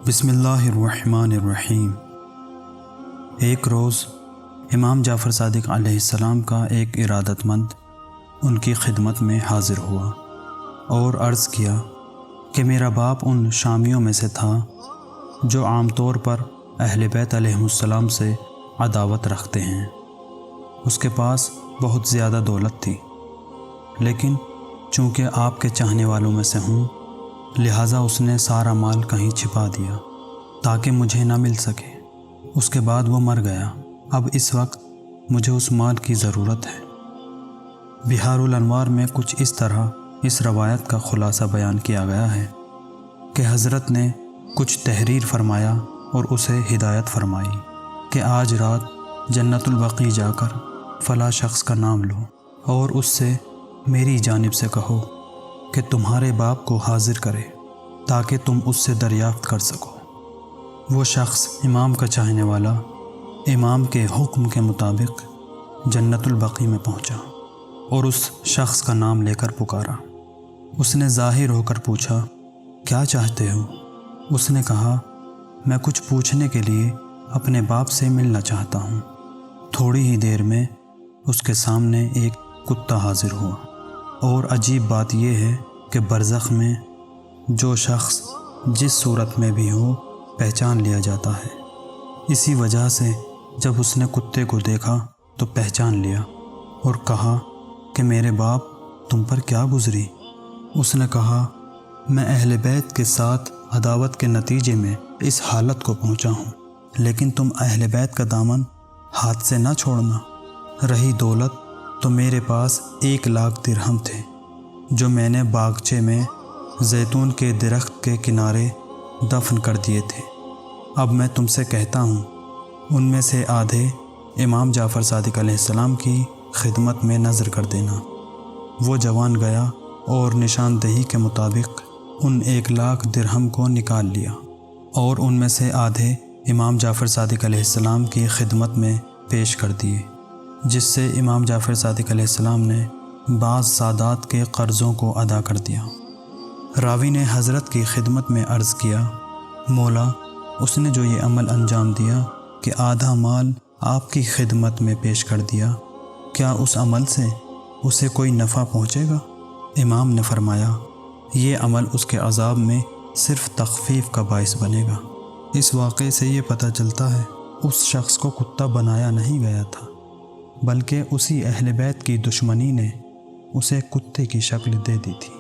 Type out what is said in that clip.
بسم اللہ الرحمن الرحیم۔ ایک روز امام جعفر صادق علیہ السلام کا ایک ارادت مند ان کی خدمت میں حاضر ہوا اور عرض کیا کہ میرا باپ ان شامیوں میں سے تھا جو عام طور پر اہل بیت علیہ السلام سے عداوت رکھتے ہیں۔ اس کے پاس بہت زیادہ دولت تھی، لیکن چونکہ آپ کے چاہنے والوں میں سے ہوں، لہٰذا اس نے سارا مال کہیں چھپا دیا تاکہ مجھے نہ مل سکے۔ اس کے بعد وہ مر گیا۔ اب اس وقت مجھے اس مال کی ضرورت ہے۔ بہار الانوار میں کچھ اس طرح اس روایت کا خلاصہ بیان کیا گیا ہے کہ حضرت نے کچھ تحریر فرمایا اور اسے ہدایت فرمائی کہ آج رات جنت البقیع جا کر فلاں شخص کا نام لو اور اس سے میری جانب سے کہو کہ تمہارے باپ کو حاضر کرے تاکہ تم اس سے دریافت کر سکو۔ وہ شخص امام کا چاہنے والا امام کے حکم کے مطابق جنت البقیع میں پہنچا اور اس شخص کا نام لے کر پکارا۔ اس نے ظاہر ہو کر پوچھا، کیا چاہتے ہو؟ اس نے کہا، میں کچھ پوچھنے کے لیے اپنے باپ سے ملنا چاہتا ہوں۔ تھوڑی ہی دیر میں اس کے سامنے ایک کتا حاضر ہوا، اور عجیب بات یہ ہے کہ برزخ میں جو شخص جس صورت میں بھی ہو پہچان لیا جاتا ہے۔ اسی وجہ سے جب اس نے کتے کو دیکھا تو پہچان لیا اور کہا کہ میرے باپ تم پر کیا گزری؟ اس نے کہا، میں اہل بیت کے ساتھ عداوت کے نتیجے میں اس حالت کو پہنچا ہوں، لیکن تم اہل بیت کا دامن ہاتھ سے نہ چھوڑنا۔ رہی دولت تو میرے پاس 1,00,000 درہم تھے جو میں نے باغچے میں زیتون کے درخت کے کنارے دفن کر دیے تھے۔ اب میں تم سے کہتا ہوں، ان میں سے آدھے امام جعفر صادق علیہ السلام کی خدمت میں نذر کر دینا۔ وہ جوان گیا اور نشاندہی کے مطابق ان 1,00,000 درہم کو نکال لیا، اور ان میں سے آدھے امام جعفر صادق علیہ السلام کی خدمت میں پیش کر دیے، جس سے امام جعفر صادق علیہ السلام نے بعض سادات کے قرضوں کو ادا کر دیا۔ راوی نے حضرت کی خدمت میں عرض کیا، مولا، اس نے جو یہ عمل انجام دیا کہ آدھا مال آپ کی خدمت میں پیش کر دیا، کیا اس عمل سے اسے کوئی نفع پہنچے گا؟ امام نے فرمایا، یہ عمل اس کے عذاب میں صرف تخفیف کا باعث بنے گا۔ اس واقعے سے یہ پتہ چلتا ہے اس شخص کو کتا بنایا نہیں گیا تھا، بلکہ اسی اہل بیت کی دشمنی نے اسے کتے کی شکل دے دی تھی۔